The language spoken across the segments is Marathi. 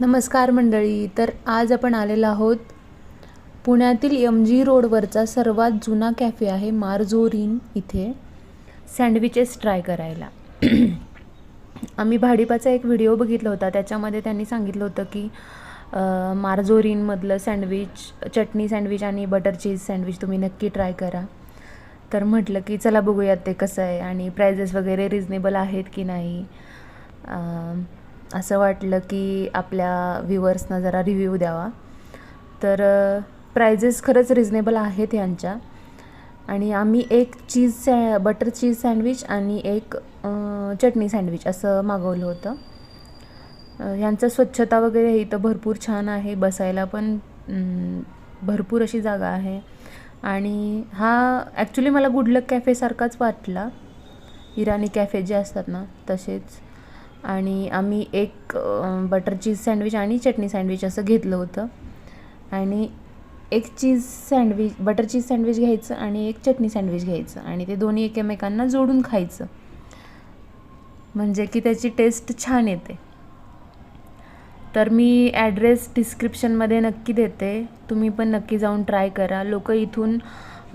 नमस्कार मंडळी. तर आज आपण आलेलो आहोत पुण्यातील MG रोडवरचा सर्वात जुना कॅफे आहे मार्जोरीन, इथे सँडविचेस ट्राय करायला. आम्ही भाडीपाचा एक व्हिडिओ बघितला होता, त्याच्यामध्ये त्यांनी सांगितलं होतं की मार्जोरीनमधलं सँडविच, चटणी सँडविच आणि बटर चीज सँडविच तुम्ही नक्की ट्राय करा. तर म्हटलं की चला बघूयात ते कसं आहे आणि प्राइजेस वगैरे रिजनेबल आहेत की नाही. असं वाटलं की आपल्या व्ह्युअर्सना जरा रिव्ह्यू द्यावा. तर प्राइजेस खरंच रिजनेबल आहेत यांच्या. आणि आम्ही एक बटर चीज सँडविच आणि एक चटणी सँडविच असं मागवलं होतं. यांचं स्वच्छता वगैरे इथं भरपूर छान आहे, बसायला पण भरपूर अशी जागा आहे. आणि हा ॲक्च्युली मला गुडलक कॅफेसारखाच वाटला, इराणी कॅफे जे असतात ना तसेच. आणि आम्ही एक बटर चीज सँडविच आणि चटणी सँडविच असं घेतलं होतं. आणि एक बटर चीज सँडविच घ्यायचं आणि एक चटणी सँडविच घ्यायचं आणि ते दोन्ही एकमेकांना जोडून खायचं, म्हणजे की त्याची टेस्ट छान येते. तर मी ॲड्रेस डिस्क्रिप्शनमध्ये नक्की देते, तुम्ही पण नक्की जाऊन ट्राय करा. लोक इथून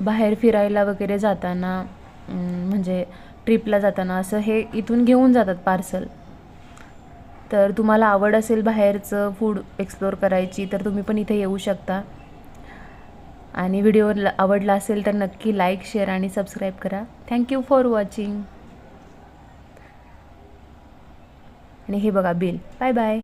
बाहेर फिरायला वगैरे जाताना, म्हणजे ट्रिपला जाताना असं हे इथून घेऊन जातात पार्सल. तर तुम्हाला आवड असेल बाहेरचं फूड एक्सप्लोअर करायची तर तुम्ही पण इथे येऊ शकता. आणि व्हिडिओ आवडला असेल तर नक्की लाईक, शेअर आणि सबस्क्राईब करा. Thank you for watching. आणि हे बघा बिल. Bye bye.